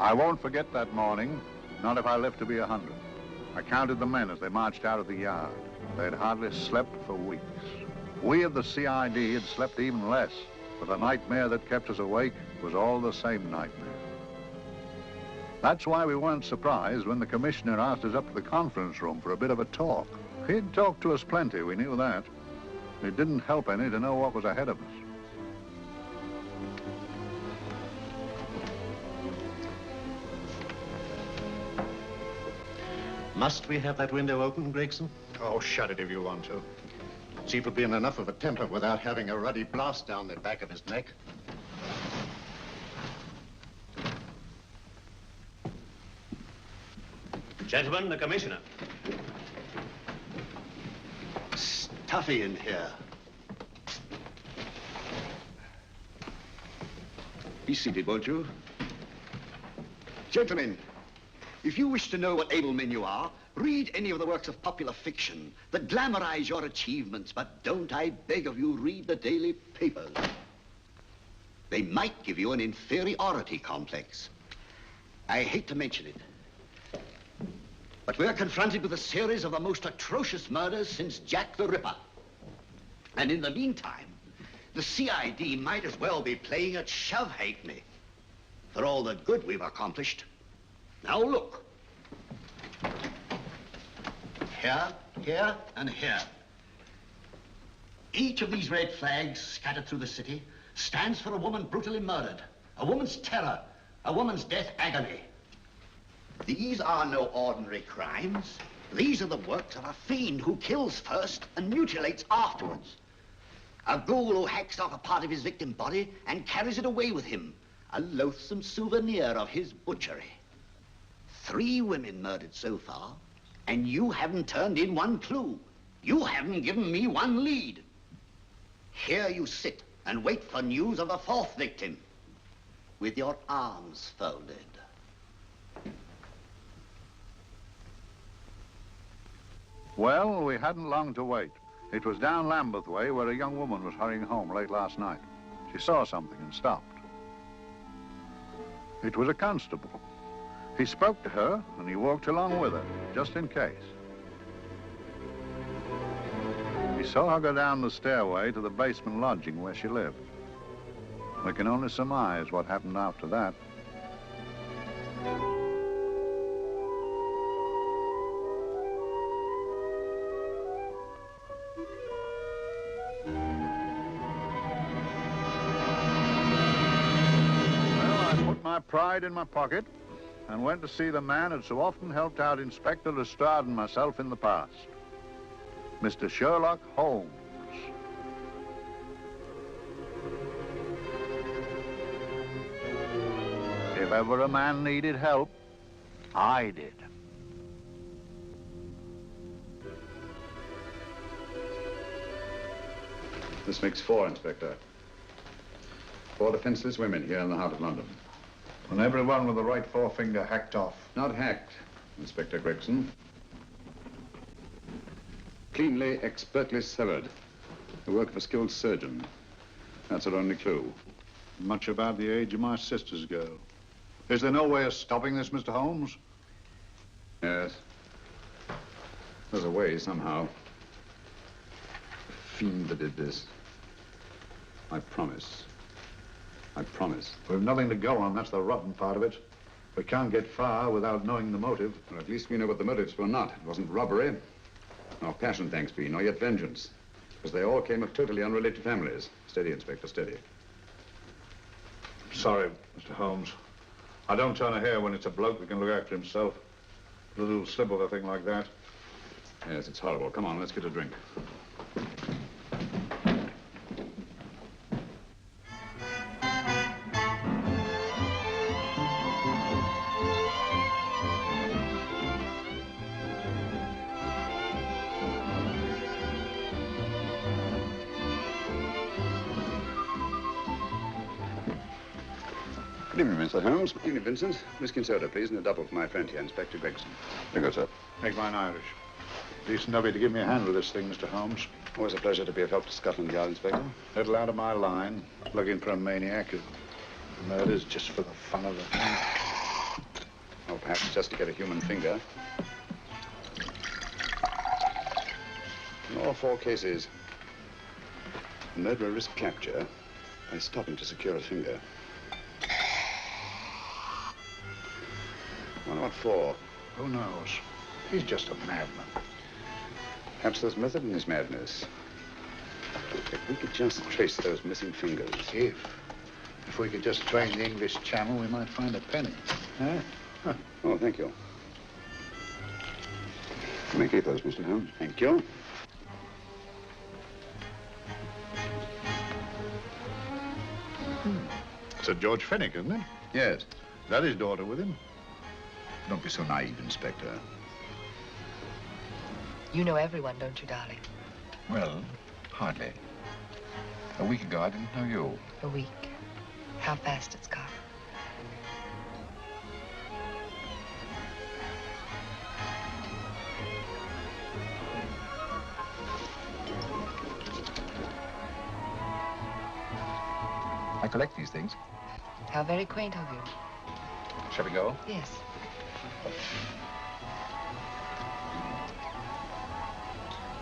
I won't forget that morning, not if I live to be 100. I counted the men as they marched out of the yard. They had hardly slept for weeks. We of the CID had slept even less, but the nightmare that kept us awake was all the same nightmare. That's why we weren't surprised when the commissioner asked us up to the conference room for a bit of a talk. He'd talked to us plenty, we knew that. It didn't help any to know what was ahead of us. Must we have that window open, Gregson? Oh, shut it if you want to. Chief will be in enough of a temper without having a ruddy blast down the back of his neck. Gentlemen, the commissioner. Stuffy in here. Be seated, won't you? Gentlemen, if you wish to know what able men you are, read any of the works of popular fiction that glamorize your achievements, but don't, I beg of you, read the daily papers. They might give you an inferiority complex. I hate to mention it, but we're confronted with a series of the most atrocious murders since Jack the Ripper. And in the meantime, the CID might as well be playing at shove halfpenny for all the good we've accomplished. Now look. Here, here, and here. Each of these red flags scattered through the city stands for a woman brutally murdered, a woman's terror, a woman's death agony. These are no ordinary crimes. These are the works of a fiend who kills first and mutilates afterwards. A ghoul who hacks off a part of his victim body and carries it away with him, a loathsome souvenir of his butchery. 3 women murdered so far, and you haven't turned in one clue. You haven't given me one lead. Here you sit and wait for news of the 4th victim, with your arms folded. Well, we hadn't long to wait. It was down Lambeth Way where a young woman was hurrying home late last night. She saw something and stopped. It was a constable. He spoke to her and he walked along with her, just in case. He saw her go down the stairway to the basement lodging where she lived. We can only surmise what happened after that. My pride in my pocket and went to see the man who'd so often helped out Inspector Lestrade and myself in the past, Mr. Sherlock Holmes. If ever a man needed help, I did. This makes 4, Inspector. 4 defenseless women here in the heart of London. And everyone with the right forefinger hacked off. Not hacked, Inspector Gregson. Cleanly, expertly severed. The work of a skilled surgeon. That's our only clue. Much about the age of my sister's girl. Is there no way of stopping this, Mr. Holmes? Yes. There's a way, somehow. The fiend that did this. I promise. I promise. We've nothing to go on. That's the rotten part of it. We can't get far without knowing the motive. Well, at least we know what the motives were not. It wasn't robbery, nor passion, thanks be, nor yet vengeance. Because they all came of totally unrelated families. Steady, Inspector, steady. Sorry, Mr. Holmes. I don't turn a hair when it's a bloke that can look after himself. A little slip of a thing like that. Yes, it's horrible. Come on, let's get a drink. Good evening, Mr. Holmes. Good evening, Vincent. Whiskey and soda, please, and a double for my friend here, Inspector Gregson. Very good, sir. Make mine Irish. Decent of you to give me a hand with this thing, Mr. Holmes. Always a pleasure to be of help to Scotland Yard, Inspector. Little out of my line, looking for a maniac who murders just for the fun of the thing. Perhaps just to get a human finger. In all 4 cases, the murderer risked capture by stopping to secure a finger. Wonder what for? Who knows? He's just a madman. Perhaps there's method in his madness. If we could just trace those missing fingers. If we could just train the English Channel, we might find a penny. Huh? Oh, thank you. You may keep those, Mr. Holmes. Thank you. Sir George Fenwick, isn't it? Yes. Is that his daughter with him? Don't be so naive, Inspector. You know everyone, don't you, darling? Well, hardly. A week ago, I didn't know you. A week. How fast it's gone. I collect these things. How very quaint of you. Shall we go? Yes.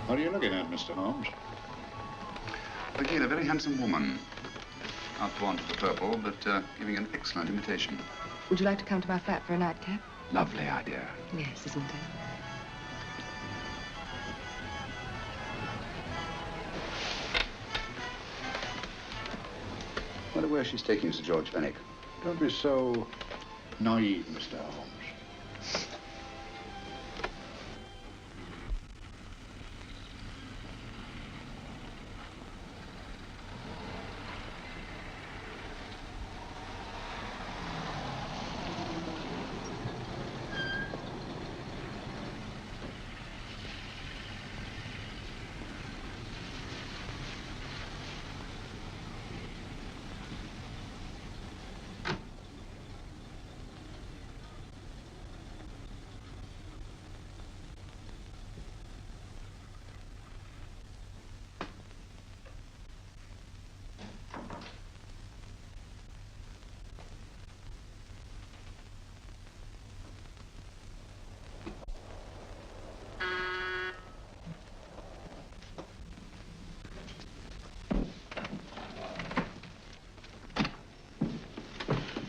What are you looking at, Mr. Holmes? Again, a very handsome woman. Not fond of the purple, but giving an excellent imitation. Would you like to come to my flat for a nightcap? Lovely idea. Yes, isn't it? Wonder where she's taking Sir George Fenwick. Don't be so naive, Mr. Holmes.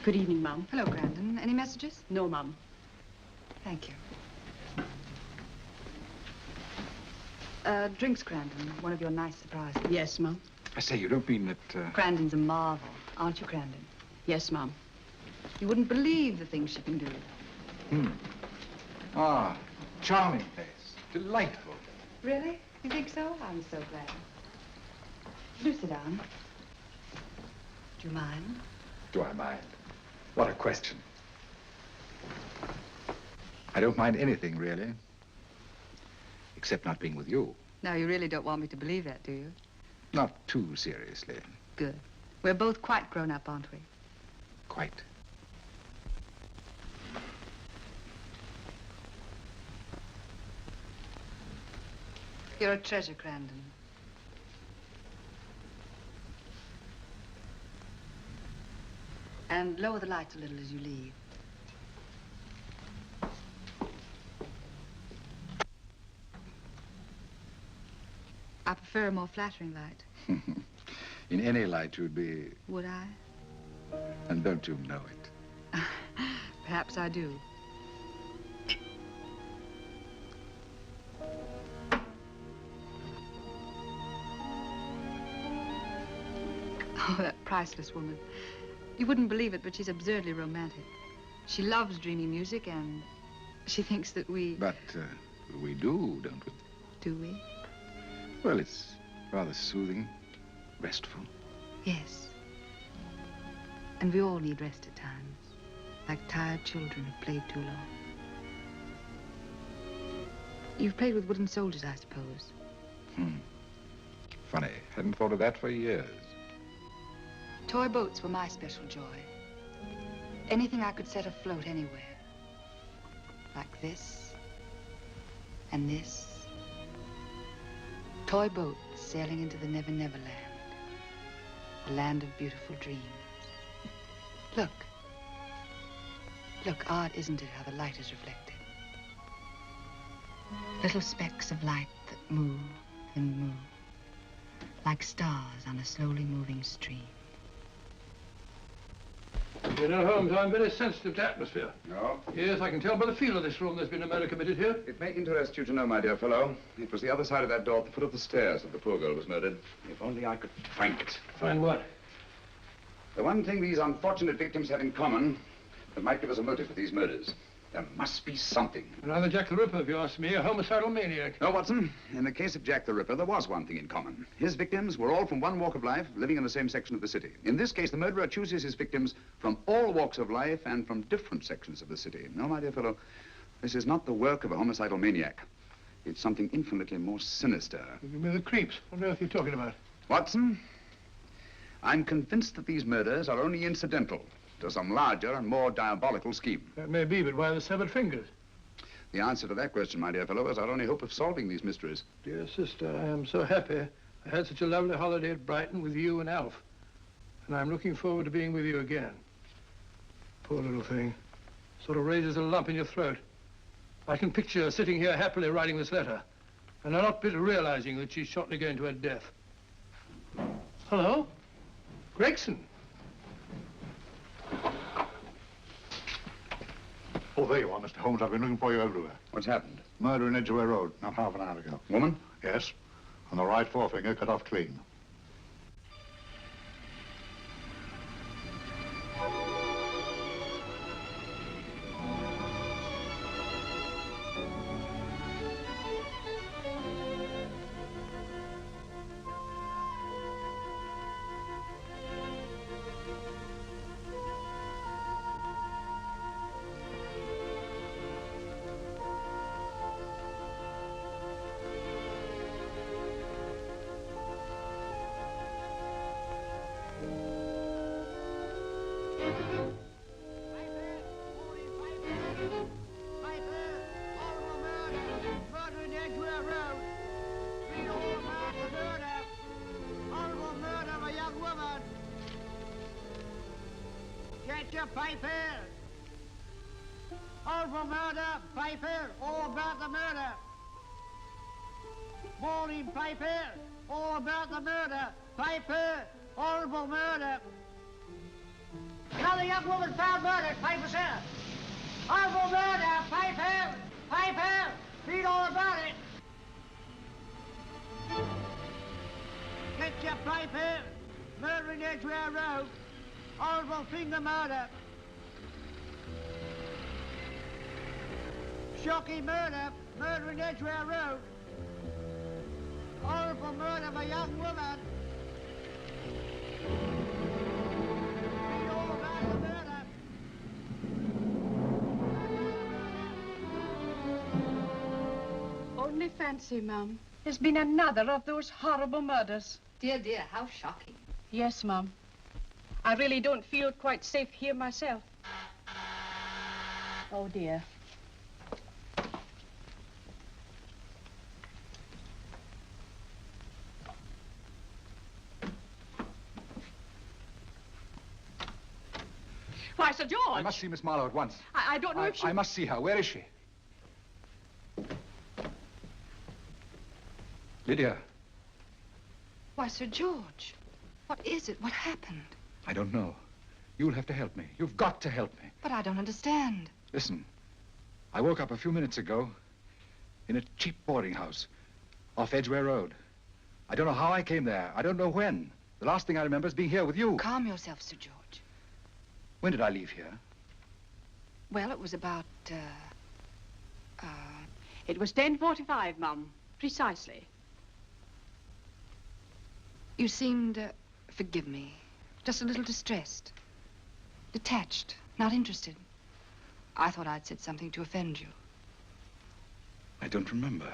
Good evening, Mum. Hello, Grandon. Any messages? No, Mum. Thank you. Drinks, Grandon. One of your nice surprises. Yes, Mum. I say, you don't mean that, Grandon's a marvel, aren't you, Grandon? Yes, Mum. You wouldn't believe the things she can do. Ah, charming place. Delightful. Really? You think so? I'm so glad. Do sit down. Do you mind? Do I mind? What a question. I don't mind anything, really. Except not being with you. Now, you really don't want me to believe that, do you? Not too seriously. Good. We're both quite grown up, aren't we? Quite. You're a treasure, Grandon. And lower the lights a little as you leave. I prefer a more flattering light. In any light, you'd be... Would I? And don't you know it? Perhaps I do. Oh, that priceless woman. You wouldn't believe it, but she's absurdly romantic. She loves dreamy music, and she thinks that we... But we do, don't we? Do we? Well, it's rather soothing, restful. Yes. And we all need rest at times, like tired children who've played too long. You've played with wooden soldiers, I suppose. Funny. Hadn't thought of that for years. Toy boats were my special joy. Anything I could set afloat anywhere. Like this, and this. Toy boats sailing into the Never Never Land. A land of beautiful dreams. Look. Look, odd, isn't it, how the light is reflected? Little specks of light that move and move, like stars on a slowly moving stream. You know, Holmes, I'm very sensitive to atmosphere. No? Yes, I can tell by the feel of this room there's been a murder committed here. It may interest you to know, my dear fellow, it was the other side of that door at the foot of the stairs that the poor girl was murdered. If only I could find it. Find what? The one thing these unfortunate victims have in common that might give us a motive for these murders. There must be something. Another Jack the Ripper, if you ask me, a homicidal maniac. No, Watson. In the case of Jack the Ripper, there was one thing in common. His victims were all from one walk of life, living in the same section of the city. In this case, the murderer chooses his victims from all walks of life and from different sections of the city. No, my dear fellow, this is not the work of a homicidal maniac. It's something infinitely more sinister. Give me the creeps. What on earth are you talking about? Watson, I'm convinced that these murders are only incidental to some larger and more diabolical scheme. That may be, but why the severed fingers? The answer to that question, my dear fellow, is our only hope of solving these mysteries. Dear sister, I am so happy. I had such a lovely holiday at Brighton with you and Alf. And I'm looking forward to being with you again. Poor little thing. Sort of raises a lump in your throat. I can picture her sitting here happily writing this letter. And I'm not bit realizing that she's shortly going to her death. Hello? Gregson. Oh, there you are, Mr. Holmes. I've been looking for you everywhere. What's happened? Murder in Edgware Road, not half an hour ago. Woman? Yes. And the right forefinger cut off clean. Piper! Horrible murder, Piper! All about the murder! Morning, Piper! All about the murder! Piper! Horrible murder! Another young woman found murdered, Piper, sir! Horrible murder, Piper! Piper! Read all about it! Get your Piper! Murder in Edgware Road! Horrible finger murder! Shocking murder! Murder in Edgware Road! Horrible murder of a young woman! Read all about the murder! Only fancy, Mum. There's been another of those horrible murders. Dear, dear, how shocking. Yes, Mum. I really don't feel quite safe here myself. Oh, dear. Why, Sir George! I must see Miss Marlowe at once. I don't know if she... I must see her. Where is she? Lydia. Why, Sir George, what is it? What happened? I don't know. You'll have to help me. You've got to help me. But I don't understand. Listen, I woke up a few minutes ago in a cheap boarding house off Edgware Road. I don't know how I came there. I don't know when. The last thing I remember is being here with you. Calm yourself, Sir George. When did I leave here? Well, it was about, It was 10:45, Mum. Precisely. You seemed, forgive me, just a little distressed. Detached, not interested. I thought I'd said something to offend you. I don't remember.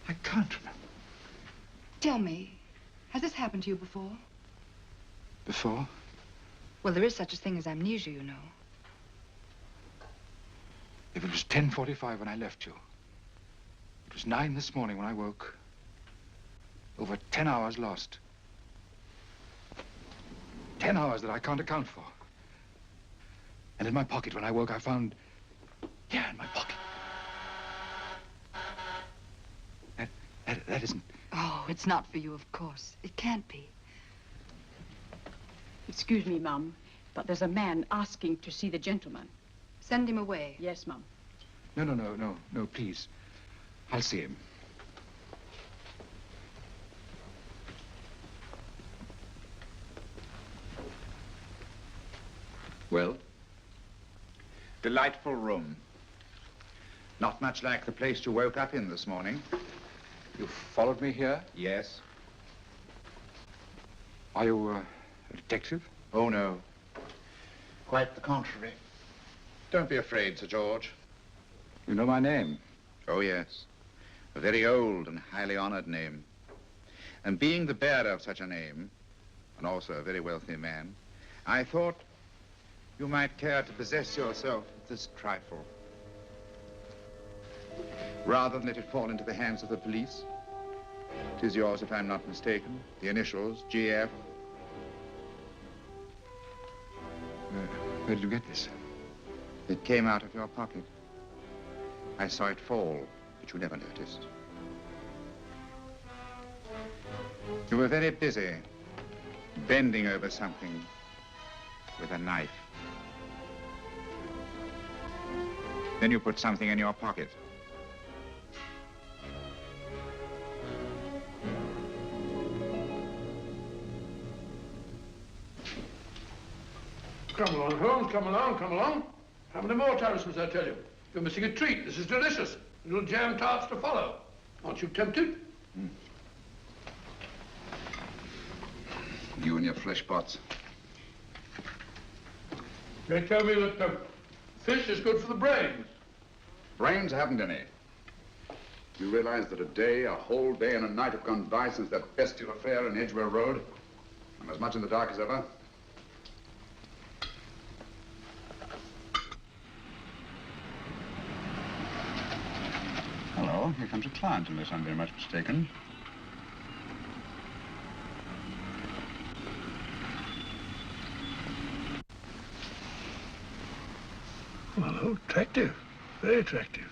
I can't remember. Tell me, has this happened to you before? Before? Well, there is such a thing as amnesia, you know. If it was 10:45 when I left you, it was 9 this morning when I woke. Over 10 hours lost. 10 hours that I can't account for. And in my pocket, when I woke, I found... Yeah, in my pocket. That isn't... Oh, it's not for you, of course. It can't be. Excuse me, Mum, but there's a man asking to see the gentleman. Send him away. Yes, Mum. No, please. I'll see him. Well? Delightful room. Not much like the place you woke up in this morning. You followed me here? Yes. Are you a detective? Oh, no. Quite the contrary. Don't be afraid, Sir George. You know my name? Oh, yes. A very old and highly honored name. And being the bearer of such a name, and also a very wealthy man, I thought you might care to possess yourself of this trifle. Rather than let it fall into the hands of the police. It is yours, if I'm not mistaken. The initials, GF. Where did you get this? It came out of your pocket. I saw it fall, but you never noticed. You were very busy, bending over something with a knife. Then you put something in your pocket. Come along, Holmes, come along, come along. How many more times must I tell you? You're missing a treat. This is delicious. Little jam tarts to follow. Aren't you tempted? You and your flesh pots. They tell me that fish is good for the brains. Brains haven't any. You realize that a whole day and a night have gone by since that bestial affair in Edgware Road? I'm as much in the dark as ever. Hello, here comes a client, unless I'm very much mistaken. Well, attractive. Very attractive.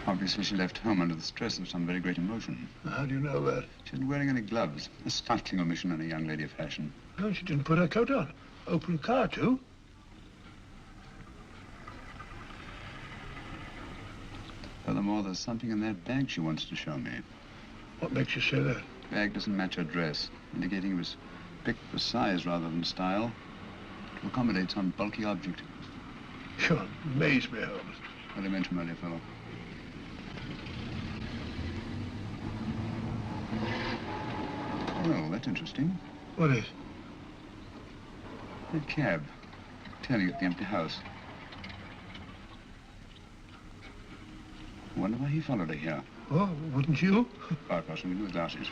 Obviously, she left home under the stress of some very great emotion. How do you know that? She isn't wearing any gloves. A startling omission in a young lady of fashion. Oh, she didn't put her coat on. Open car, too. Furthermore, there's something in that bag she wants to show me. What makes you say that? The bag doesn't match her dress, indicating it was picked for size rather than style, to accommodate some bulky object. You amaze me, Holmes. What I meant, my dear fellow. Well, that's interesting. What is? That cab, turning at the empty house. I wonder why he followed her here. Oh, wouldn't you? Quite possibly with glasses.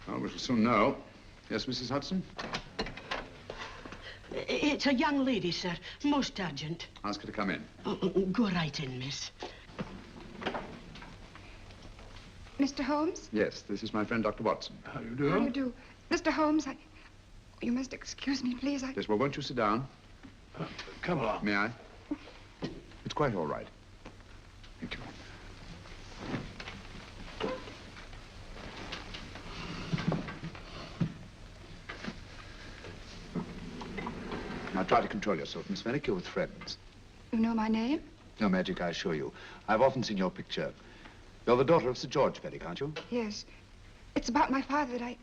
Well, we shall soon know. Yes, Mrs. Hudson? It's a young lady, sir. Most urgent. Ask her to come in. Go right in, miss. Mr. Holmes? Yes, this is my friend, Dr. Watson. How do you do? How do you do? Mr. Holmes, you must excuse me, please. Yes, well, won't you sit down? Come along. May I? It's quite all right. Thank you. Now, try to control yourself, Miss Merrick. You're with friends. You know my name? No magic, I assure you. I've often seen your picture. You're the daughter of Sir George Merrick, aren't you? Yes. It's about my father that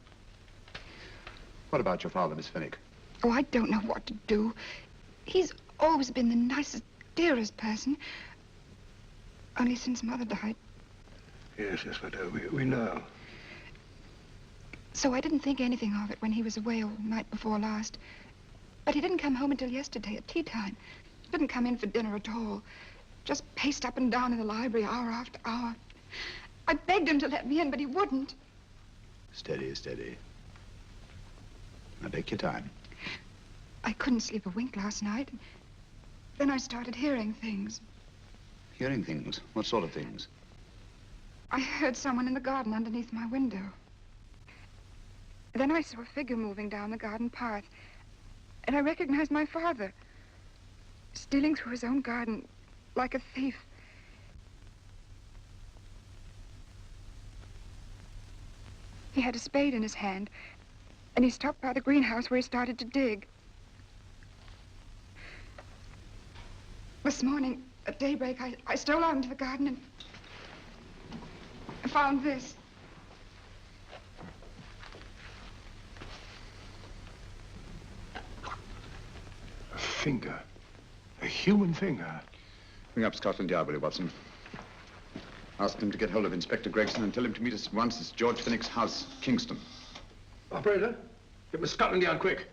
What about your father, Miss Fenwick? Oh, I don't know what to do. He's always been the nicest, dearest person. Only since Mother died. Yes, we do. We know. So I didn't think anything of it when he was away all night before last. But he didn't come home until yesterday at tea time. Didn't come in for dinner at all. Just paced up and down in the library hour after hour. I begged him to let me in, but he wouldn't. Steady, steady. Now take your time. I couldn't sleep a wink last night. Then I started hearing things. Hearing things? What sort of things? I heard someone in the garden underneath my window. Then I saw a figure moving down the garden path. And I recognized my father, stealing through his own garden like a thief. He had a spade in his hand, and he stopped by the greenhouse where he started to dig. This morning, at daybreak, I stole out into the garden and I found this. A finger. A human finger. Bring up Scotland Yard, will you, Watson? Ask them to get hold of Inspector Gregson and tell him to meet us at once at George Finnick's house, Kingston. Operator, get me Scotland Yard quick.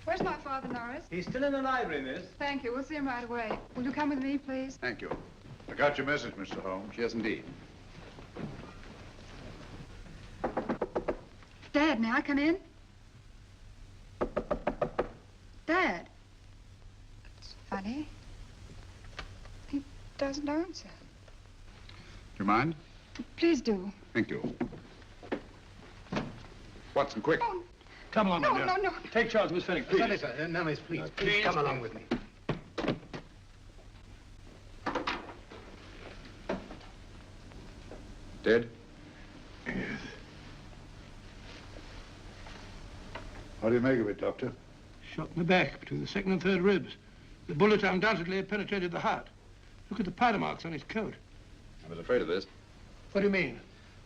Where's my father, Norris? He's still in the library, miss. Thank you. We'll see him right away. Will you come with me, please? Thank you. I got your message, Mr. Holmes. Yes, indeed. Dad, may I come in? Dad. It's funny. He doesn't answer. Do you mind? Please do. Thank you. Watson, quick. Oh, Come along, no, my dear. no, no. Take charge, Miss Finnick, please. Sorry, sir. No, miss, please. Please come along with me. Dead? Yes. What do you make of it, Doctor? Shot in the back between the second and third ribs. The bullet undoubtedly had penetrated the heart. Look at the powder marks on his coat. I was afraid of this. What do you mean?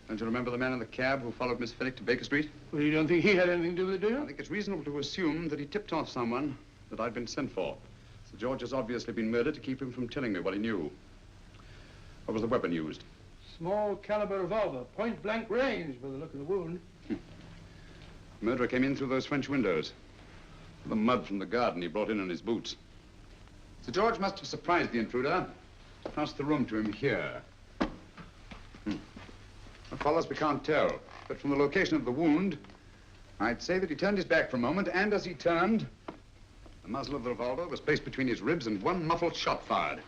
Don't you remember the man in the cab who followed Miss Finnick to Baker Street? Well, you don't think he had anything to do with it, do I you? think it's reasonable to assume that he tipped off someone that I'd been sent for. Sir George has obviously been murdered to keep him from telling me what he knew. What was the weapon used? Small caliber revolver, point blank range by the look of the wound. The murderer came in through those French windows. The mud from the garden he brought in on his boots. Sir George must have surprised the intruder. Passed the room to him here. What follows, we can't tell. But from the location of the wound, I'd say that he turned his back for a moment, and as he turned, the muzzle of the revolver was placed between his ribs and one muffled shot fired.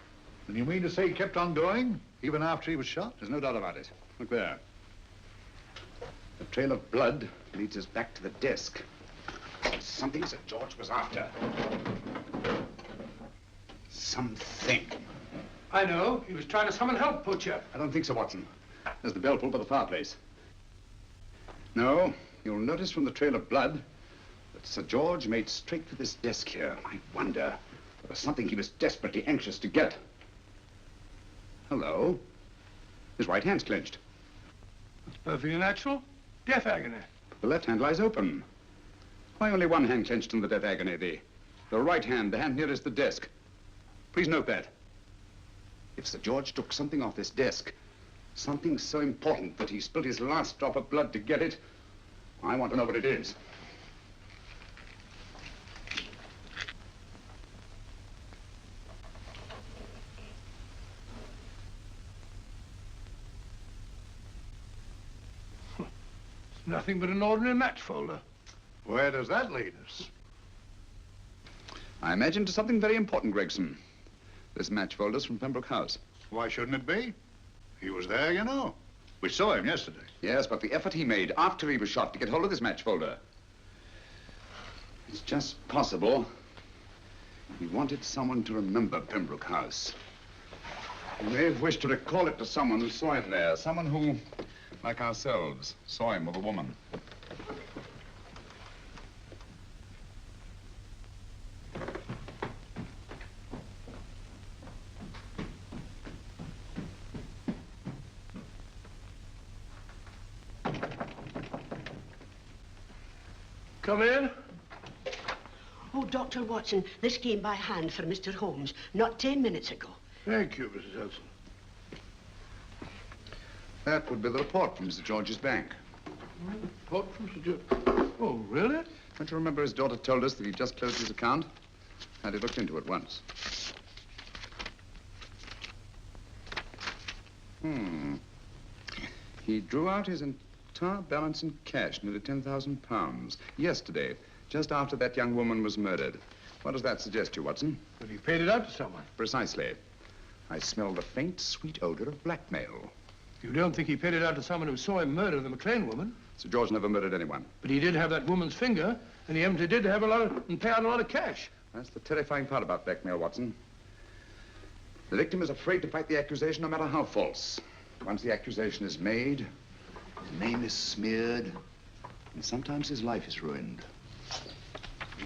And you mean to say he kept on going, even after he was shot? There's no doubt about it. Look there. The trail of blood leads us back to the desk. Something Sir George was after. Something. I know. He was trying to summon help, Poacher. I don't think so, Watson. There's the bell pulled by the fireplace. No, you'll notice from the trail of blood that Sir George made straight for this desk here. I wonder, there was something he was desperately anxious to get. Hello. His right hand's clenched. That's perfectly natural. Death agony. The left hand lies open. Why only one hand clenched in the death agony? The right hand, the hand nearest the desk. Please note that. If Sir George took something off this desk, something so important that he spilled his last drop of blood to get it, I want to know what it is. It's nothing but an ordinary match folder. Where does that lead us? I imagine to something very important, Gregson. This match folder's from Pembroke House. Why shouldn't it be? He was there, you know. We saw him yesterday. Yes, but the effort he made after he was shot to get hold of this match folder. It's just possible he wanted someone to remember Pembroke House. He may have wished to recall it to someone who saw him there. Someone who, like ourselves, saw him with a woman. Come in. Oh, Dr. Watson, this came by hand for Mr. Holmes, not 10 minutes ago. Thank you, Mrs. Elson. That would be the report from Mr. George's bank. Report from Sir George. Oh, really? Don't you remember his daughter told us that he'd just closed his account? Had it looked into at once. He drew out his entire balance in cash, nearly £10,000, yesterday, just after that young woman was murdered. What does that suggest to you, Watson? But he paid it out to someone. Precisely. I smell the faint, sweet odor of blackmail. You don't think he paid it out to someone who saw him murder the McLean woman? Sir George never murdered anyone. But he did have that woman's finger, and he evidently did have and pay out a lot of cash. That's the terrifying part about blackmail, Watson. The victim is afraid to fight the accusation, no matter how false. Once the accusation is made, his name is smeared, and sometimes his life is ruined.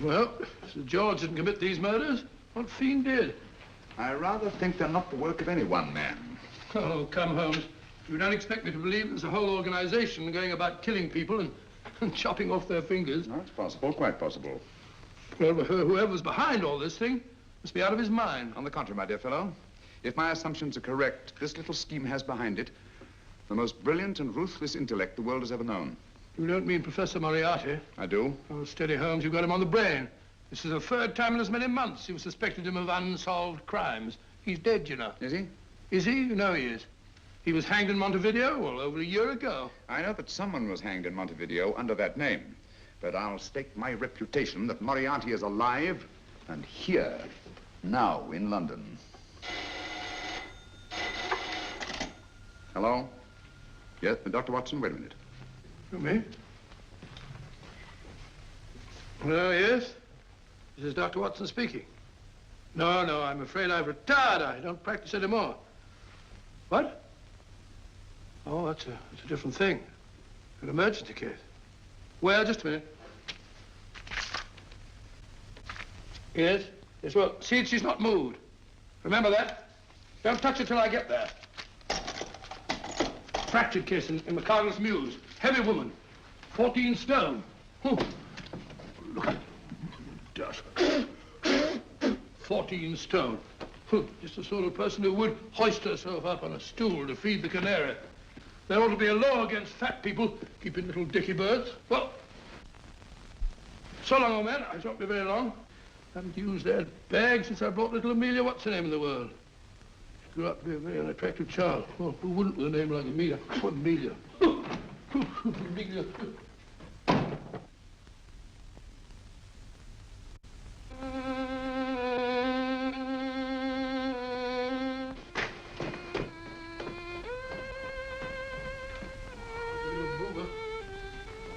Well, Sir George didn't commit these murders. What fiend did? I rather think they're not the work of any one man. Oh, come, Holmes. You don't expect me to believe there's a whole organization going about killing people and chopping off their fingers. No, it's possible, quite possible. Well, whoever's behind all this thing must be out of his mind. On the contrary, my dear fellow, if my assumptions are correct, this little scheme has behind it the most brilliant and ruthless intellect the world has ever known. You don't mean Professor Moriarty? I do. Oh, steady, Holmes. You've got him on the brain. This is the third time in as many months you've suspected him of unsolved crimes. He's dead, you know. Is he? Is he? You know he is. He was hanged in Montevideo, well, over a year ago. I know that someone was hanged in Montevideo under that name. But I'll stake my reputation that Moriarty is alive and here, now, in London. Hello? Yes, Dr. Watson, wait a minute. You me? Oh, yes? This is Dr. Watson speaking. No, I'm afraid I've retired. I don't practice anymore. What? Oh, that's a different thing. An emergency case. Well, just a minute. Yes? Yes, well, see, she's not moved. Remember that? Don't touch her till I get there. Fractured case in McCardle's Mews. Heavy woman. 14 stone. Oh, look at dust. 14 stone. Just the sort of person who would hoist herself up on a stool to feed the canary. There ought to be a law against fat people keeping little dicky birds. Well, so long, old man. I shan't be very long. Haven't used that bag since I brought little Amelia. What's her name in the world? She grew up to be a very unattractive child. Well, who wouldn't with a name like Amelia? Oh, Amelia. Amelia.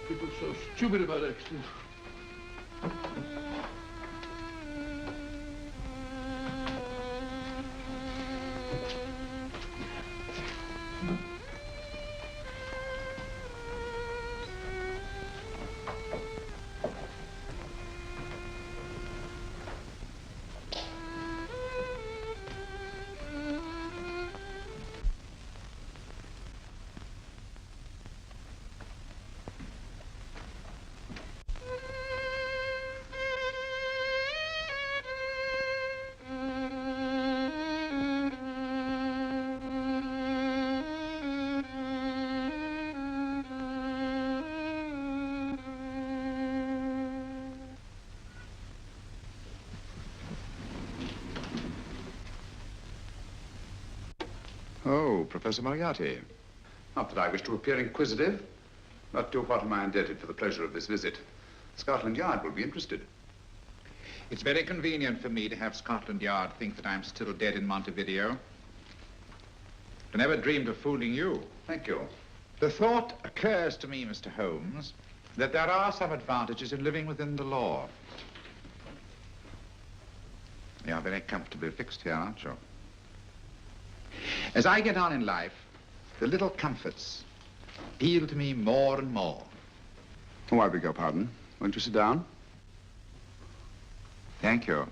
People so stupid about accidents. Oh, Professor Moriarty. Not that I wish to appear inquisitive, but to what am I indebted for the pleasure of this visit? Scotland Yard will be interested. It's very convenient for me to have Scotland Yard think that I'm still dead in Montevideo. I never dreamed of fooling you. Thank you. The thought occurs to me, Mr. Holmes, that there are some advantages in living within the law. You're very comfortably fixed here, aren't you? As I get on in life, the little comforts appeal to me more and more. Oh, I beg your pardon. Won't you sit down? Thank you.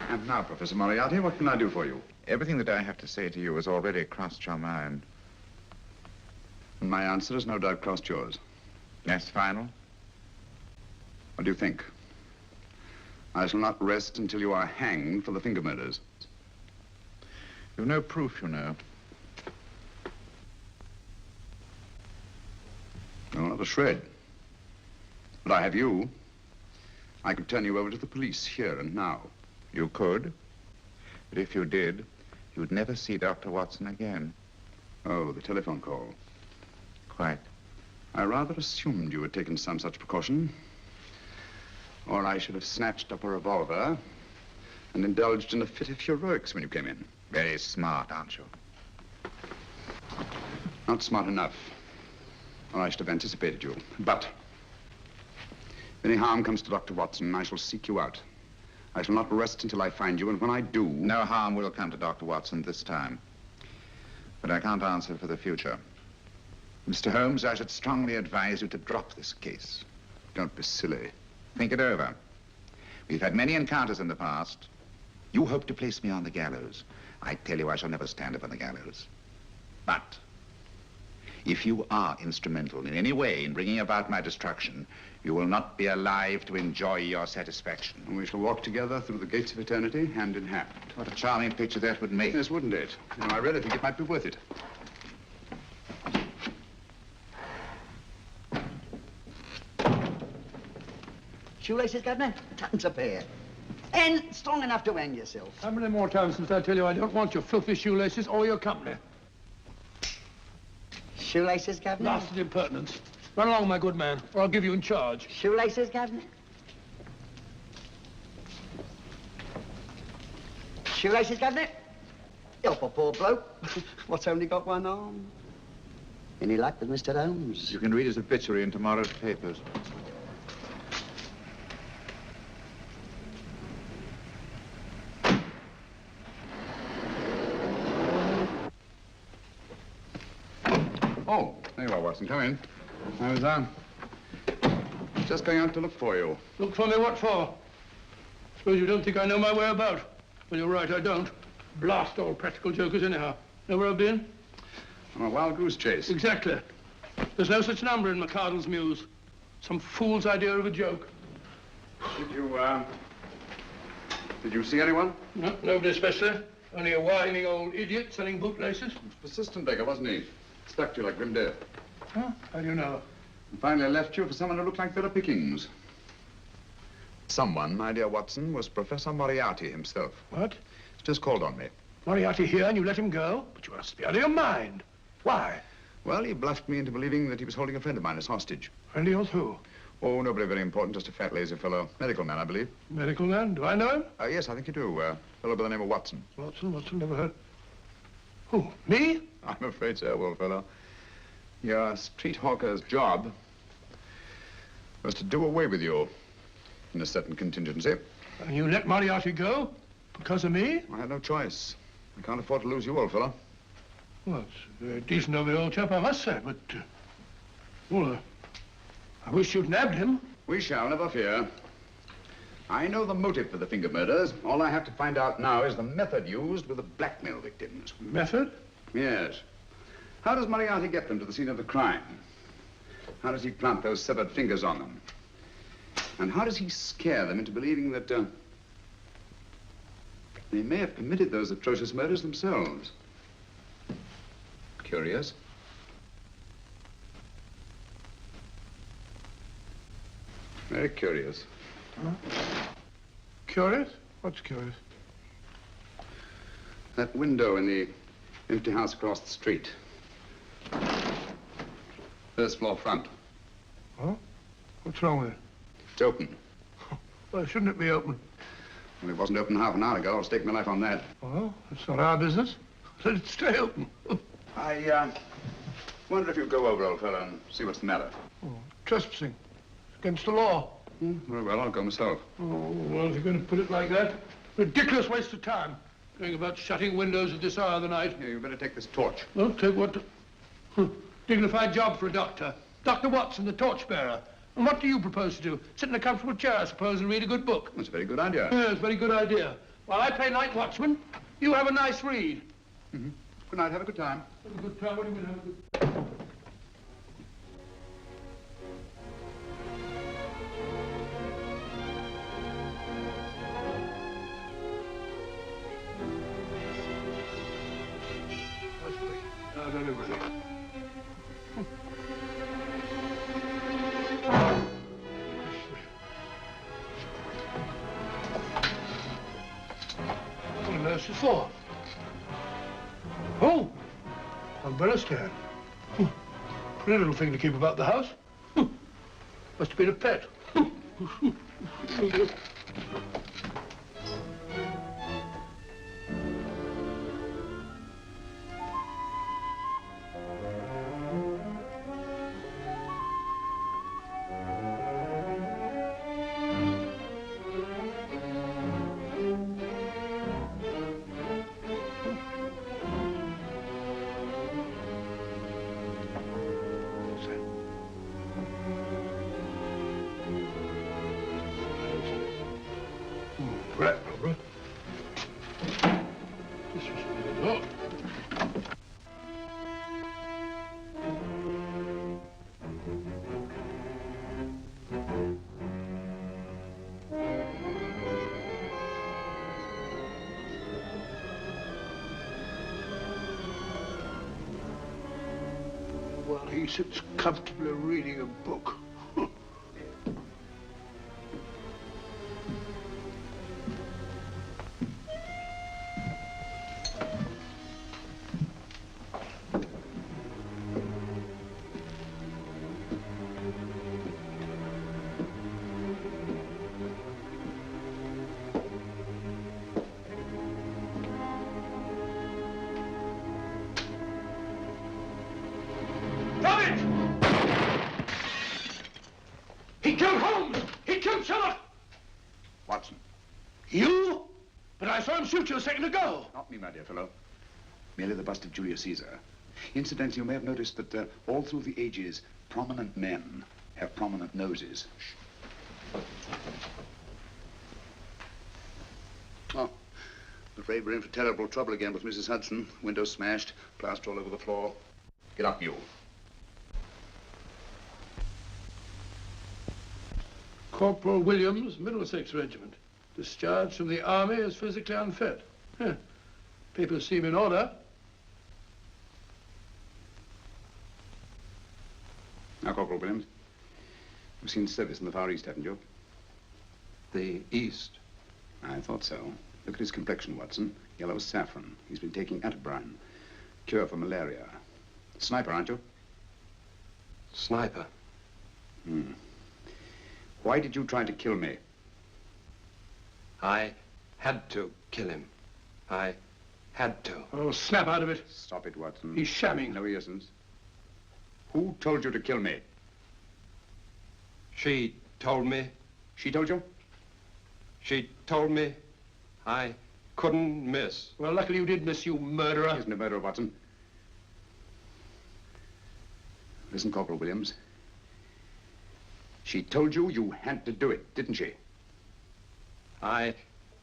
And now, Professor Moriarty, what can I do for you? Everything that I have to say to you has already crossed your mind. And my answer has no doubt crossed yours. That's final? What do you think? I shall not rest until you are hanged for the finger murders. You've no proof, you know. No, not a shred. But I have you. I could turn you over to the police here and now. You could. But if you did, you'd never see Dr. Watson again. Oh, the telephone call. Quite. I rather assumed you had taken some such precaution. Or I should have snatched up a revolver and indulged in a fit of heroics when you came in. Very smart, aren't you? Not smart enough. Or I should have anticipated you. But if any harm comes to Dr. Watson, I shall seek you out. I shall not rest until I find you, and when I do... No harm will come to Dr. Watson this time. But I can't answer for the future. Mr. Holmes, I should strongly advise you to drop this case. Don't be silly. Think it over. We've had many encounters in the past. You hope to place me on the gallows. I tell you, I shall never stand upon the gallows. But if you are instrumental in any way in bringing about my destruction, you will not be alive to enjoy your satisfaction. And we shall walk together through the gates of eternity, hand in hand. What a charming picture that would make. Yes, wouldn't it? You know, I really think it might be worth it. Shoelaces, Governor? Tons a pair. And strong enough to hang yourself. How many more times must I tell you I don't want your filthy shoelaces or your company? Shoelaces, Governor? Blasted impertinence. Run along, my good man, or I'll give you in charge. Shoelaces, Governor? Shoelaces, Governor? Help a poor bloke. What's only got one arm? Any luck with Mr. Holmes? You can read his obituary in tomorrow's papers. Oh, there you are, Watson. Come in. I was, just going out to look for you. Look for me what for? Suppose you don't think I know my way about. Well, you're right, I don't. Blast all practical jokers anyhow. Know where I've been? On a wild goose chase. Exactly. There's no such number in McCardle's Muse. Some fool's idea of a joke. Did you see anyone? No, nobody especially. Only a whining old idiot selling bootlaces. Persistent beggar, wasn't he? Stuck to you like grim death. Huh? How do you know? And finally left you for someone who looked like Philip Pickings. Someone, my dear Watson, was Professor Moriarty himself. What? He's just called on me. Moriarty here and you let him go? But you must be out of your mind. Why? Well, he bluffed me into believing that he was holding a friend of mine as hostage. Friend of yours who? Oh, nobody very important, just a fat, lazy fellow. Medical man, I believe. Medical man? Do I know him? Yes, I think you do. Fellow by the name of Watson. Watson, never heard. Who, me? I'm afraid so, old fellow. Your street hawker's job was to do away with you in a certain contingency. And you let Moriarty go? Because of me? I had no choice. I can't afford to lose you, old fellow. Well, it's very decent of the old chap, I must say, but... I wish you'd nabbed him. We shall, never fear. I know the motive for the finger murders. All I have to find out now is the method used with the blackmail victims. Method? Yes. How does Moriarty get them to the scene of the crime? How does he plant those severed fingers on them? And how does he scare them into believing that they may have committed those atrocious murders themselves? Curious. Very curious. Huh? Curious? What's curious? That window in the empty house across the street. First floor front. Huh? What's wrong with it? It's open. Why shouldn't it be open? Well, it wasn't open half an hour ago. I'll stake my life on that. Well, it's not our business. Let it stay open. I wonder if you'd go over, old fellow, and see what's the matter. Oh, trespassing. It's against the law. Very well, I'll go myself. Oh, well, if you're going to put it like that, ridiculous waste of time. Going about shutting windows at this hour of the night. Yeah, you better take this torch. Well, take what? Dignified job for a doctor. Dr. Watson, the torchbearer. And what do you propose to do? Sit in a comfortable chair, I suppose, and read a good book? That's a very good idea. Yes, very good idea. While I play night watchman, you have a nice read. Mm-hmm. Good night. Have a good time. Have a good time? What do you mean, have a good time? everything. What on earth is for? Oh, umbrella stand. Pretty little thing to keep about the house. Must have been a pet. Right, Barbara. This was the door. While he sits comfortably reading a book. He killed Holmes! He killed Sherlock! Watson. You? But I saw him shoot you a second ago. Not me, my dear fellow. Merely the bust of Julius Caesar. Incidentally, you may have noticed that all through the ages, prominent men have prominent noses. Oh, I'm afraid we're in for terrible trouble again with Mrs. Hudson. Windows smashed, plaster all over the floor. Get up, you. Corporal Williams, Middlesex Regiment. Discharged from the army as physically unfit. Papers seem in order. Now, Corporal Williams, you've seen service in the Far East, haven't you? The East? I thought so. Look at his complexion, Watson. Yellow as saffron. He's been taking Atabrine. Cure for malaria. Sniper, aren't you? Sniper? Why did you try to kill me? I had to kill him. I had to. Oh, snap out of it. Stop it, Watson. He's shamming. No, he isn't. Who told you to kill me? She told me. She told you? She told me I couldn't miss. Well, luckily you did miss, you murderer. He isn't a murderer, Watson. Listen, Corporal Williams. She told you you had to do it, didn't she? I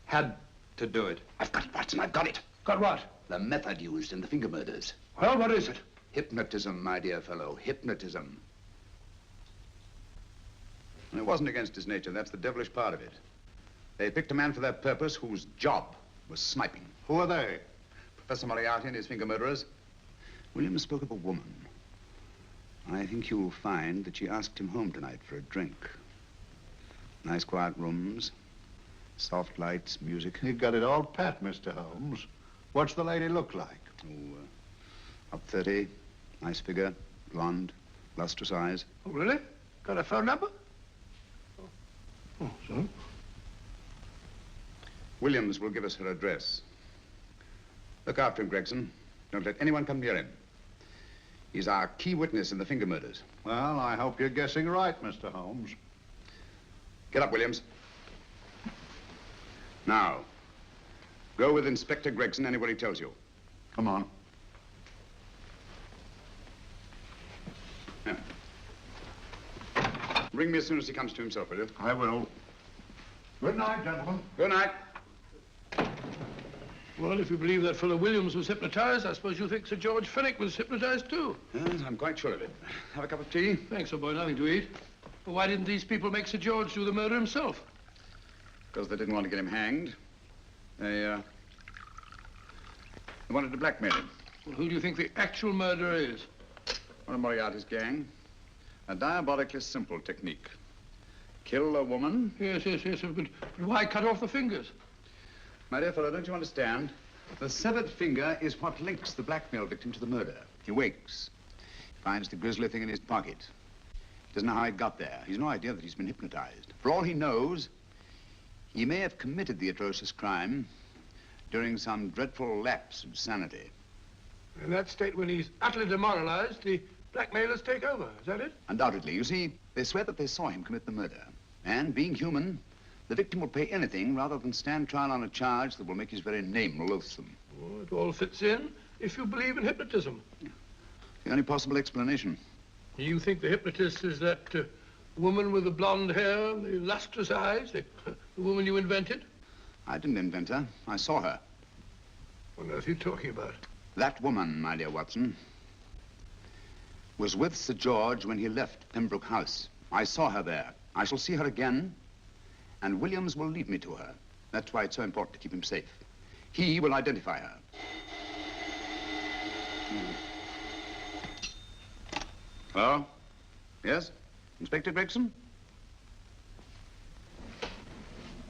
had to do it. I've got it, Watson, I've got it. Got what? The method used in the finger murders. Well, what is it? Hypnotism, my dear fellow, hypnotism. And it wasn't against his nature, that's the devilish part of it. They picked a man for their purpose whose job was sniping. Who are they? Professor Moriarty and his finger murderers. Williams spoke of a woman. I think you'll find that she asked him home tonight for a drink. Nice quiet rooms, soft lights, music. You've got it all pat, Mr. Holmes. What's the lady look like? Oh, up 30, nice figure, blonde, lustrous eyes. Oh, really? Got a phone number? Oh, so? Williams will give us her address. Look after him, Gregson. Don't let anyone come near him. He's our key witness in the finger murders. Well, I hope you're guessing right, Mr. Holmes. Get up, Williams. Now, go with Inspector Gregson anywhere he tells you. Come on. Yeah. Ring me as soon as he comes to himself, will you? I will. Good night, gentlemen. Good night. Well, if you believe that fellow Williams was hypnotized, I suppose you think Sir George Fenwick was hypnotized too. Yes, I'm quite sure of it. Have a cup of tea? Thanks, old boy. Nothing to eat. But why didn't these people make Sir George do the murder himself? Because they didn't want to get him hanged. They wanted to blackmail him. Well, who do you think the actual murderer is? One of Moriarty's gang. A diabolically simple technique. Kill a woman. Yes, but why cut off the fingers? My dear fellow, don't you understand? The severed finger is what links the blackmail victim to the murder. He wakes, finds the grisly thing in his pocket. He doesn't know how it got there. He's no idea that he's been hypnotized. For all he knows, he may have committed the atrocious crime during some dreadful lapse of sanity. In that state, when he's utterly demoralized, the blackmailers take over. Is that it? Undoubtedly. You see, they swear that they saw him commit the murder. And being human, the victim will pay anything rather than stand trial on a charge that will make his very name loathsome. Oh, it all fits in if you believe in hypnotism. Yeah. The only possible explanation. You think the hypnotist is that woman with the blonde hair and the lustrous eyes, the woman you invented? I didn't invent her. I saw her. What on earth are you talking about? That woman, my dear Watson, was with Sir George when he left Pembroke House. I saw her there. I shall see her again, and Williams will lead me to her. That's why it's so important to keep him safe. He will identify her. Hello? Yes? Inspector Gregson?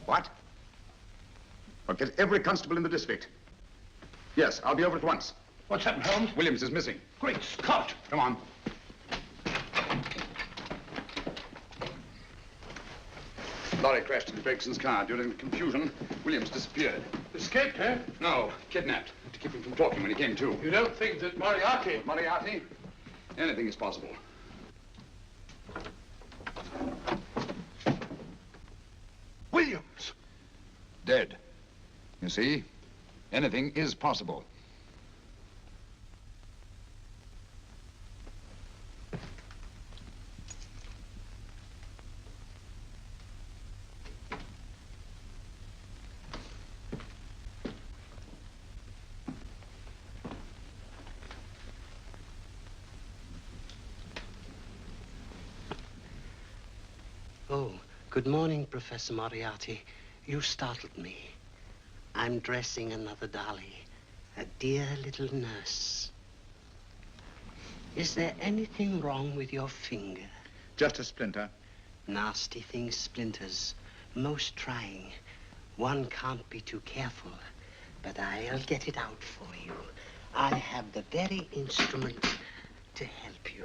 What? I'll get every constable in the district. Yes, I'll be over at once. What's happened, Holmes? Williams is missing. Great Scott! Come on. Lorry crashed into Gregson's car. During the confusion, Williams disappeared. Escaped, eh? No, kidnapped. To keep him from talking when he came to. You don't think that Moriarty... Moriarty? Anything is possible. Williams! Dead. You see, anything is possible. Oh, good morning, Professor Moriarty. You startled me. I'm dressing another dolly, a dear little nurse. Is there anything wrong with your finger? Just a splinter. Nasty things, splinters. Most trying. One can't be too careful, but I'll get it out for you. I have the very instrument to help you.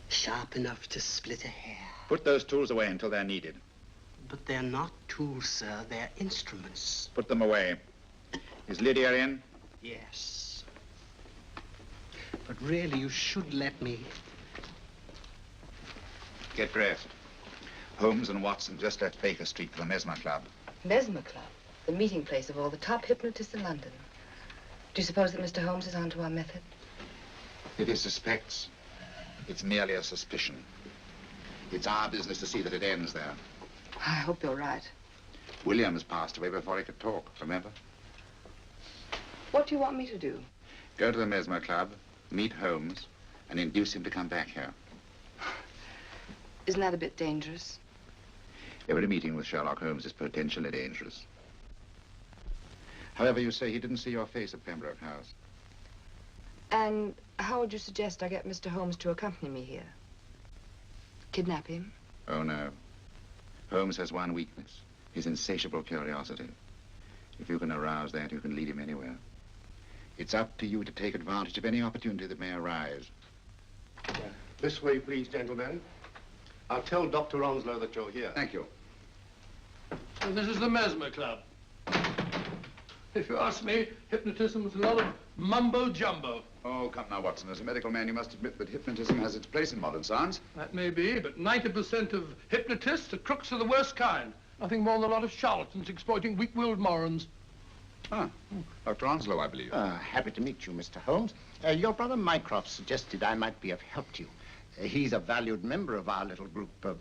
Sharp enough to split a hair. Put those tools away until they're needed. But they're not tools, sir. They're instruments. Put them away. Is Lydia in? Yes. But really, you should let me... Get dressed. Holmes and Watson just left Baker Street for the Mesmer Club. Mesmer Club, the meeting place of all the top hypnotists in London. Do you suppose that Mr. Holmes is onto our method? If he suspects, it's merely a suspicion. It's our business to see that it ends there. I hope you're right. Williams passed away before he could talk, remember? What do you want me to do? Go to the Mesmer Club, meet Holmes, and induce him to come back here. Isn't that a bit dangerous? Every meeting with Sherlock Holmes is potentially dangerous. However, you say he didn't see your face at Pembroke House. And how would you suggest I get Mr. Holmes to accompany me here? Kidnap him? Oh, no. Holmes has one weakness, his insatiable curiosity. If you can arouse that, you can lead him anywhere. It's up to you to take advantage of any opportunity that may arise. This way, please, gentlemen. I'll tell Dr. Onslow that you're here. Thank you. So this is the Mesmer Club. If you ask me, hypnotism is a lot of mumbo-jumbo. Oh, come now, Watson. As a medical man, you must admit that hypnotism has its place in modern science. That may be, but 90% of hypnotists are crooks of the worst kind. Nothing more than a lot of charlatans exploiting weak-willed morons. Ah, Dr. Onslow, I believe. Happy to meet you, Mr. Holmes. Your brother Mycroft suggested I might be of help to you. He's a valued member of our little group of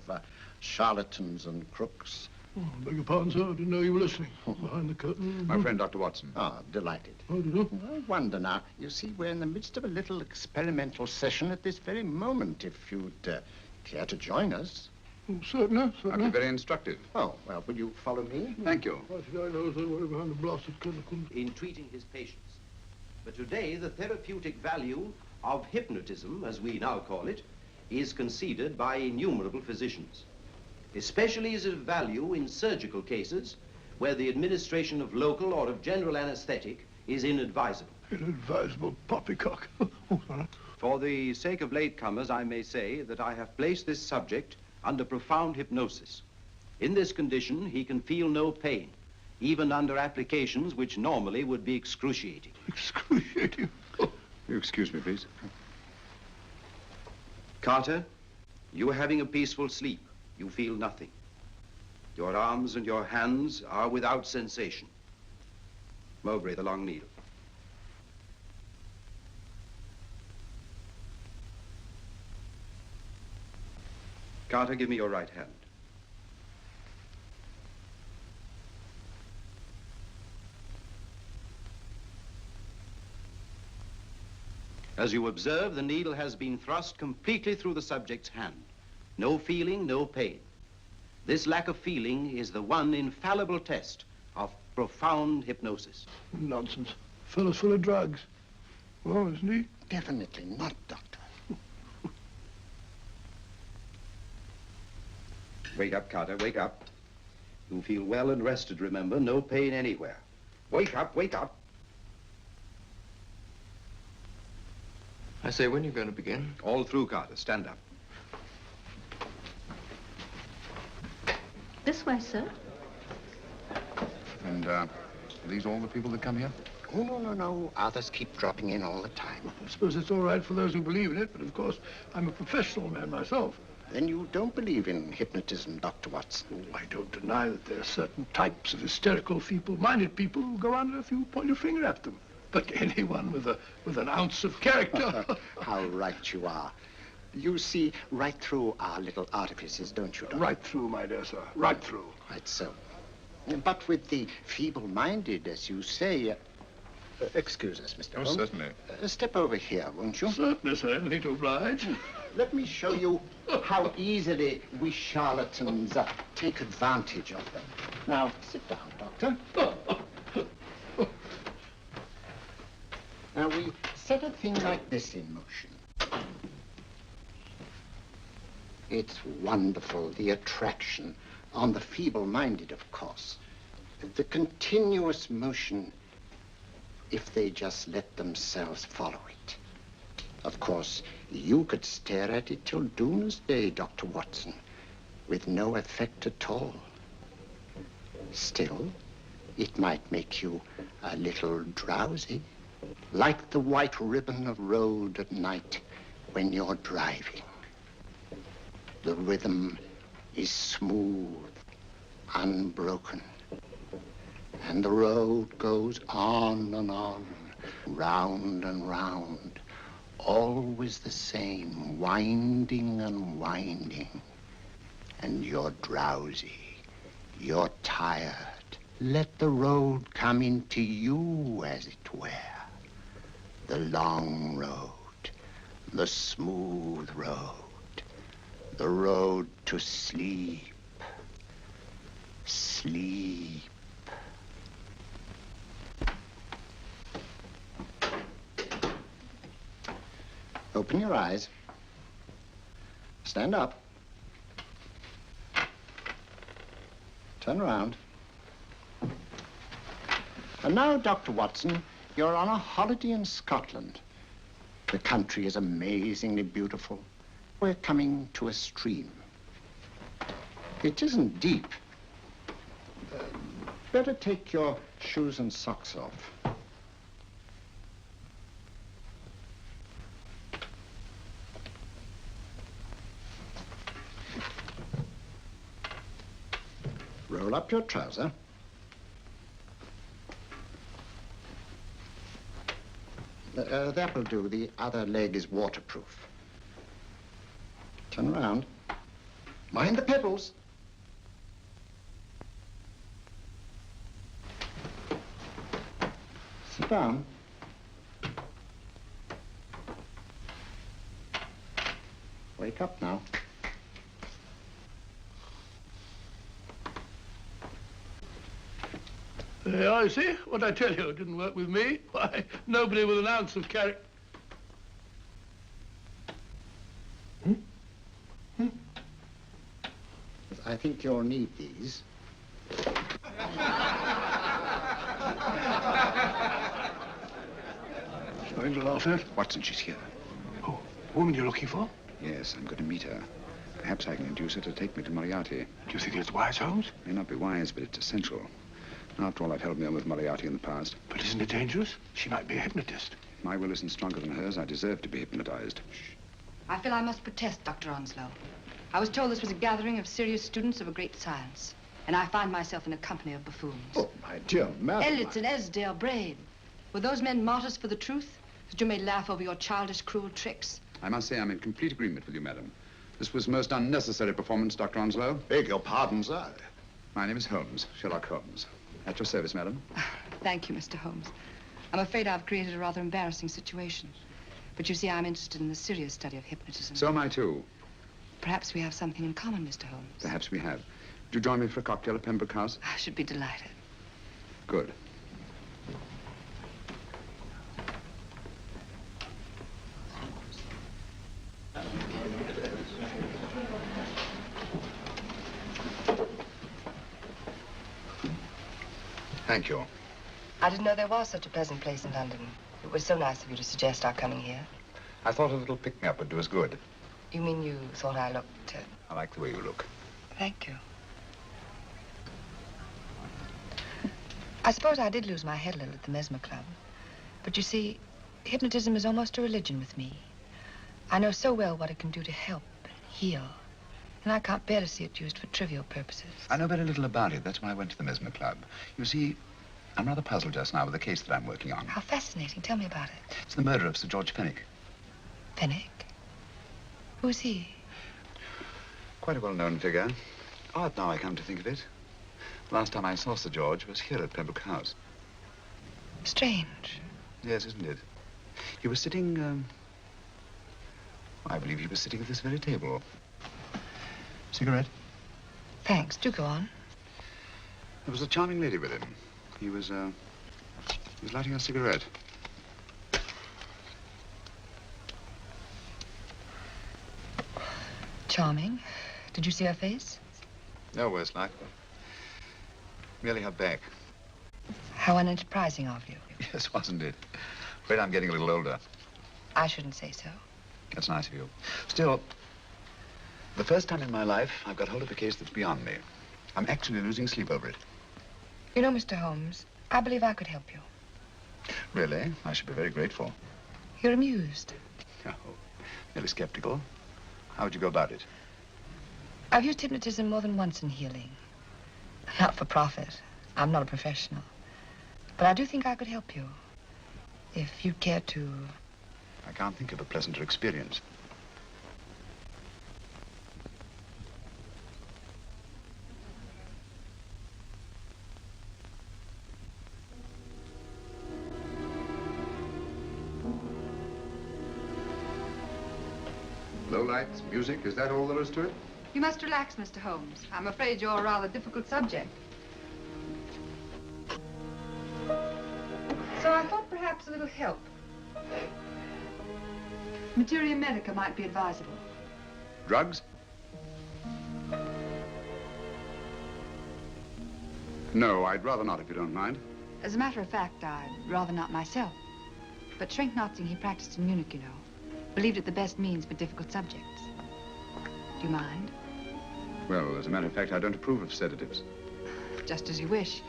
charlatans and crooks. Oh, beg your pardon, sir. I didn't know you were listening. Behind the curtain. My friend, Dr. Watson. Ah, delighted. Oh, did you? I wonder now. You see, we're in the midst of a little experimental session at this very moment. If you'd care to join us. Certainly, That'd certainly. be very instructive. Oh, well, will you follow me? Thank you. Why should I know so well behind the blasted clinical? In treating his patients. But today, the therapeutic value of hypnotism, as we now call it, is conceded by innumerable physicians. Especially is it of value in surgical cases where the administration of local or of general anesthetic is inadvisable. Inadvisable poppycock. Oh, sorry. For the sake of latecomers, I may say that I have placed this subject under profound hypnosis. In this condition, he can feel no pain, even under applications which normally would be excruciating. Excruciating? Oh. You excuse me, please. Carter, you are having a peaceful sleep. You feel nothing. Your arms and your hands are without sensation. Mowbray, the long needle. Carter, give me your right hand. As you observe, the needle has been thrust completely through the subject's hand. No feeling, no pain. This lack of feeling is the one infallible test of profound hypnosis. Nonsense. Fellow's full of drugs. Well, isn't he? Definitely not, Doctor. Wake up, Carter, wake up. You feel well and rested, remember. No pain anywhere. Wake up, wake up. I say, when are you going to begin? All through, Carter. Stand up. This way, sir. And, are these all the people that come here? Oh, no. Others keep dropping in all the time. I suppose it's all right for those who believe in it, but of course, I'm a professional man myself. Then you don't believe in hypnotism, Dr. Watson? I don't deny that there are certain types of hysterical, feeble-minded people who go on if you point your finger at them. But anyone with an ounce of character... How right you are. You see right through our little artifices, don't you, Doctor? Right through, my dear sir. Right through. Right so. But with the feeble-minded, as you say... excuse us, Mr. Holmes. Certainly. Step over here, won't you? Certainly, sir. Anything to oblige. Let me show you how easily we charlatans take advantage of them. Now, sit down, Doctor. Now, we set a thing like this in motion. It's wonderful, the attraction on the feeble-minded, of course. The continuous motion, if they just let themselves follow it. Of course, you could stare at it till doomsday, Dr. Watson, with no effect at all. Still, it might make you a little drowsy, like the white ribbon of road at night when you're driving. The rhythm is smooth, unbroken, and the road goes on and on, round and round, always the same, winding and winding. And you're drowsy, you're tired. Let the road come into you, as it were. The long road, the smooth road, the road to sleep. Sleep. Open your eyes. Stand up. Turn around. And now, Dr. Watson, you're on a holiday in Scotland. The country is amazingly beautiful. We're coming to a stream. It isn't deep. Better take your shoes and socks off. Roll up your trouser. That will do. The other leg is waterproof. Turn around. Mind the pedals. Sit down. Wake up now. There you are, you see? What I tell you, it didn't work with me. Why, nobody with an ounce of character. I think you'll need these. Something to laugh at? Watson, she's here. Oh, the woman you're looking for? Yes, I'm going to meet her. Perhaps I can induce her to take me to Moriarty. Do you think it's wise, Holmes? May not be wise, but it's essential. After all, I've held me on with Moriarty in the past. But isn't it dangerous? She might be a hypnotist. If my will isn't stronger than hers, I deserve to be hypnotized. I feel I must protest, Dr. Onslow. I was told this was a gathering of serious students of a great science, and I find myself in a company of buffoons. Oh, my dear madam. Elliott's and Esdale Braid. Were those men martyrs for the truth? That you may laugh over your childish, cruel tricks? I must say I'm in complete agreement with you, madam. This was most unnecessary performance, Dr. Onslow. Beg your pardon, sir. My name is Holmes, Sherlock Holmes. At your service, madam. Thank you, Mr. Holmes. I'm afraid I've created a rather embarrassing situation. But you see, I'm interested in the serious study of hypnotism. So am I, too. Perhaps we have something in common, Mr. Holmes. Perhaps we have. Would you join me for a cocktail at Pembroke House? I should be delighted. Good. Thank you. I didn't know there was such a pleasant place in London. It was so nice of you to suggest our coming here. I thought a little pick-me-up would do us good. You mean you thought I looked... I like the way you look. Thank you. I suppose I did lose my head a little at the Mesmer Club. But you see, hypnotism is almost a religion with me. I know so well what it can do to help, heal. And I can't bear to see it used for trivial purposes. I know very little about it. That's why I went to the Mesmer Club. You see, I'm rather puzzled just now with the case that I'm working on. How fascinating. Tell me about it. It's the murder of Sir George Fenwick. Fenwick? Who's he? Quite a well-known figure. Odd now I come to think of it. Last time I saw Sir George was here at Pembroke House. Strange. Yes, isn't it? He was sitting, I believe he was sitting at this very table. Cigarette? Thanks. Do go on. There was a charming lady with him. He was lighting a cigarette. Charming. Did you see her face? No, worse luck. Merely her back. How unenterprising of you. Yes, wasn't it? Afraid I'm getting a little older. I shouldn't say so. That's nice of you. Still, the first time in my life I've got hold of a case that's beyond me. I'm actually losing sleep over it. You know, Mr. Holmes, I believe I could help you. Really? I should be very grateful. You're amused. Oh, merely skeptical. How would you go about it? I've used hypnotism more than once in healing. Not for profit. I'm not a professional. But I do think I could help you. If you'd care to... I can't think of a pleasanter experience. Low lights, music, is that all there is to it? You must relax, Mr. Holmes. I'm afraid you're a rather difficult subject. So I thought perhaps a little help. Materia medica might be advisable. Drugs? No, I'd rather not, if you don't mind. As a matter of fact, I'd rather not myself. But Schrenk-Notzing he practiced in Munich, you know, believed it the best means for difficult subjects. Do you mind? Well, as a matter of fact, I don't approve of sedatives. Just as you wish.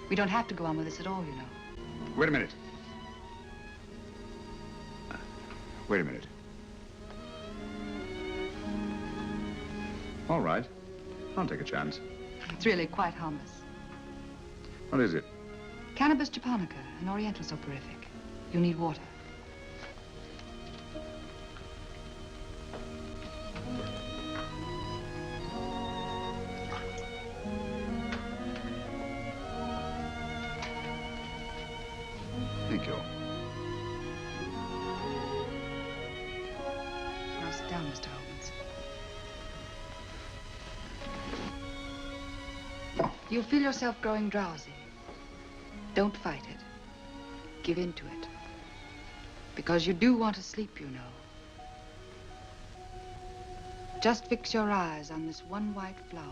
We don't have to go on with this at all, you know. Wait a minute. Wait a minute. All right. I'll take a chance. It's really quite harmless. What is it? Cannabis japonica, an oriental soporific. You need water. Thank you. Now sit down, Mr. Holmes. Do you feel yourself growing drowsy? Don't fight it. Give in to it. Because you do want to sleep, you know. Just fix your eyes on this one white flower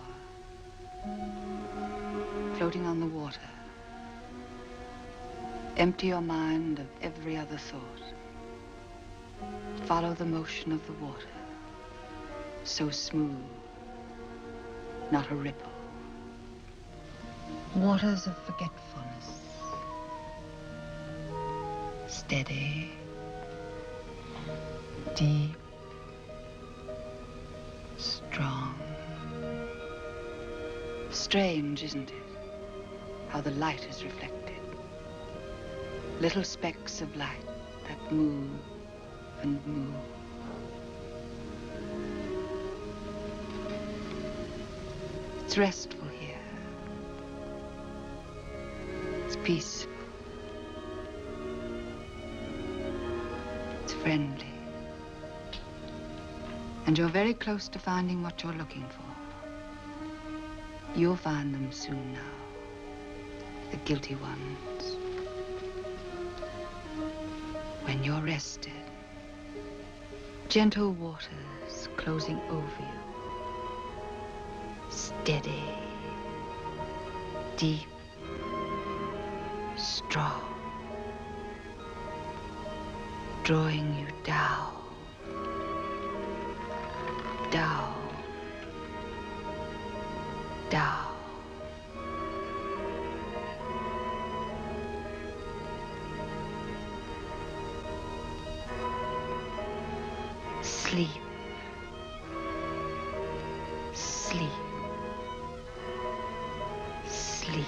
floating on the water. Empty your mind of every other thought. Follow the motion of the water. So smooth, not a ripple. Waters of forgetfulness. Steady, deep, strong. Strange, isn't it? How the light is reflected. Little specks of light that move and move. It's restful here. It's peaceful. It's friendly. And you're very close to finding what you're looking for. You'll find them soon now. The guilty ones. When you're rested, gentle waters closing over you. Steady, deep, strong, drawing you down, down, down. Sleep. Sleep. Sleep.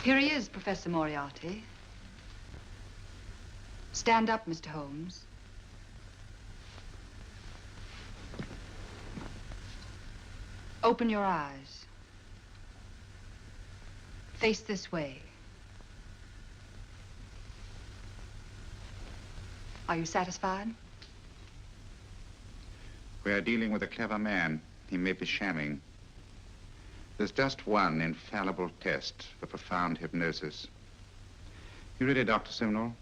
Here he is, Professor Moriarty. Stand up, Mr. Holmes. Open your eyes. Face this way. Are you satisfied? We are dealing with a clever man. He may be shamming. There's just one infallible test for profound hypnosis. You ready, Dr. Simnel?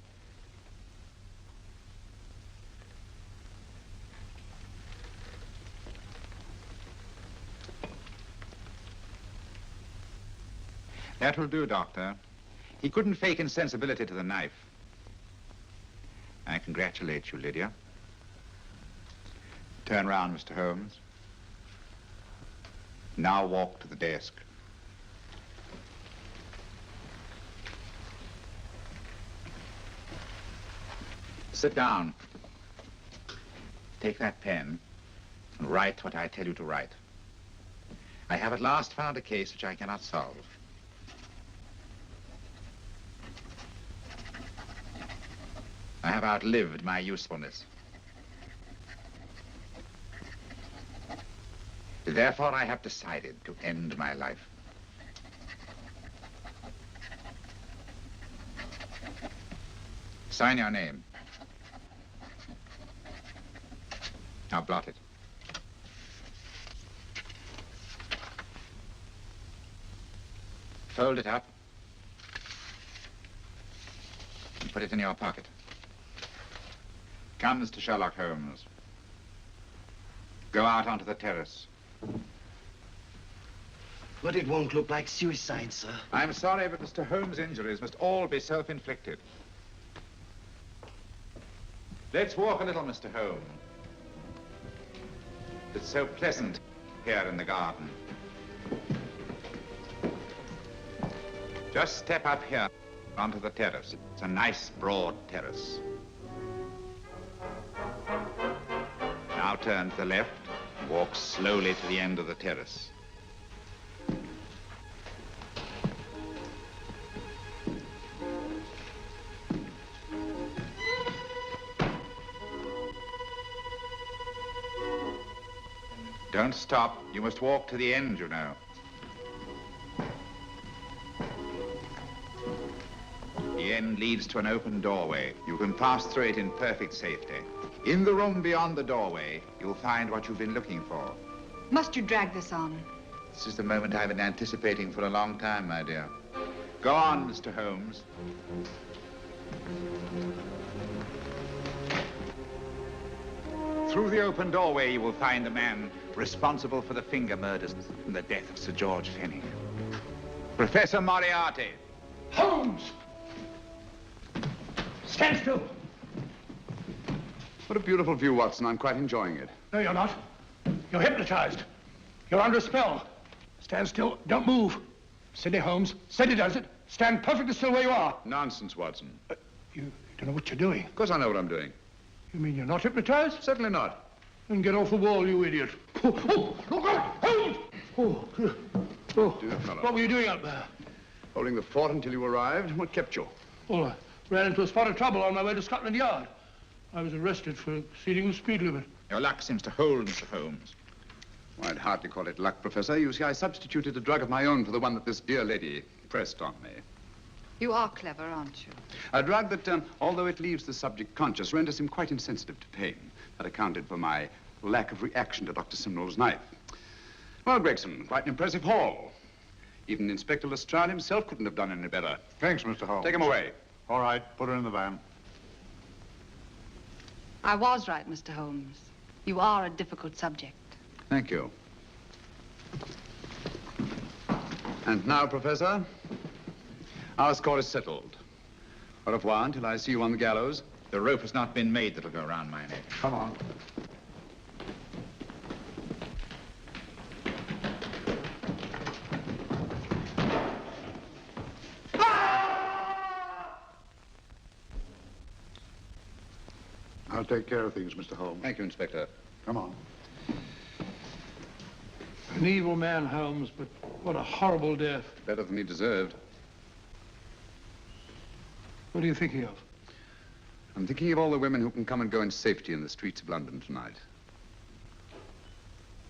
That will do, Doctor. He couldn't fake insensibility to the knife. I congratulate you, Lydia. Turn round, Mr. Holmes. Now walk to the desk. Sit down. Take that pen and write what I tell you to write. I have at last found a case which I cannot solve. I have outlived my usefulness. Therefore, I have decided to end my life. Sign your name. Now blot it. Fold it up and put it in your pocket. Come, Mr. Sherlock Holmes. Go out onto the terrace. But it won't look like suicide, sir. I'm sorry, but Mr. Holmes' injuries must all be self-inflicted. Let's walk a little, Mr. Holmes. It's so pleasant here in the garden. Just step up here onto the terrace. It's a nice, broad terrace. Now turn to the left, walk slowly to the end of the terrace. Don't stop. You must walk to the end, you know. The end leads to an open doorway. You can pass through it in perfect safety. In the room beyond the doorway, you'll find what you've been looking for. Must you drag this on? This is the moment I've been anticipating for a long time, my dear. Go on, Mr. Holmes. Through the open doorway, you will find the man responsible for the finger murders and the death of Sir George Fenning. Professor Moriarty. Holmes! Stand still. What a beautiful view, Watson. I'm quite enjoying it. No, you're not. You're hypnotized. You're under a spell. Stand still. Don't move. Steady, Holmes. Steady does it. Stand perfectly still where you are. Nonsense, Watson. You don't know what you're doing. Of course I know what I'm doing. You mean you're not hypnotized? Certainly not. Then get off the wall, you idiot. Oh, look out! Holmes! Dear fellow. What were you doing up there? Holding the fort until you arrived. What kept you? Well, I ran into a spot of trouble on my way to Scotland Yard. I was arrested for exceeding the speed limit. Your luck seems to hold, Mr. Holmes. Well, I'd hardly call it luck, Professor. You see, I substituted a drug of my own for the one that this dear lady pressed on me. You are clever, aren't you? A drug that, although it leaves the subject conscious, renders him quite insensitive to pain. That accounted for my lack of reaction to Dr. Simnel's knife. Well, Gregson, quite an impressive haul. Even Inspector Lestrade himself couldn't have done any better. Thanks, Mr. Holmes. Take him away. All right, put her in the van. I was right, Mr. Holmes. You are a difficult subject. Thank you. And now, Professor, our score is settled. Au revoir until I see you on the gallows. The rope has not been made that'll go around my neck. Come on. I'll take care of things, Mr. Holmes. Thank you, Inspector. Come on. An evil man, Holmes, but what a horrible death. Better than he deserved. What are you thinking of? I'm thinking of all the women who can come and go in safety in the streets of London tonight.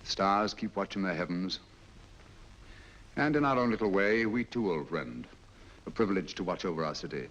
Stars keep watch in the heavens. And in our own little way, we too, old friend, are privileged to watch over our city.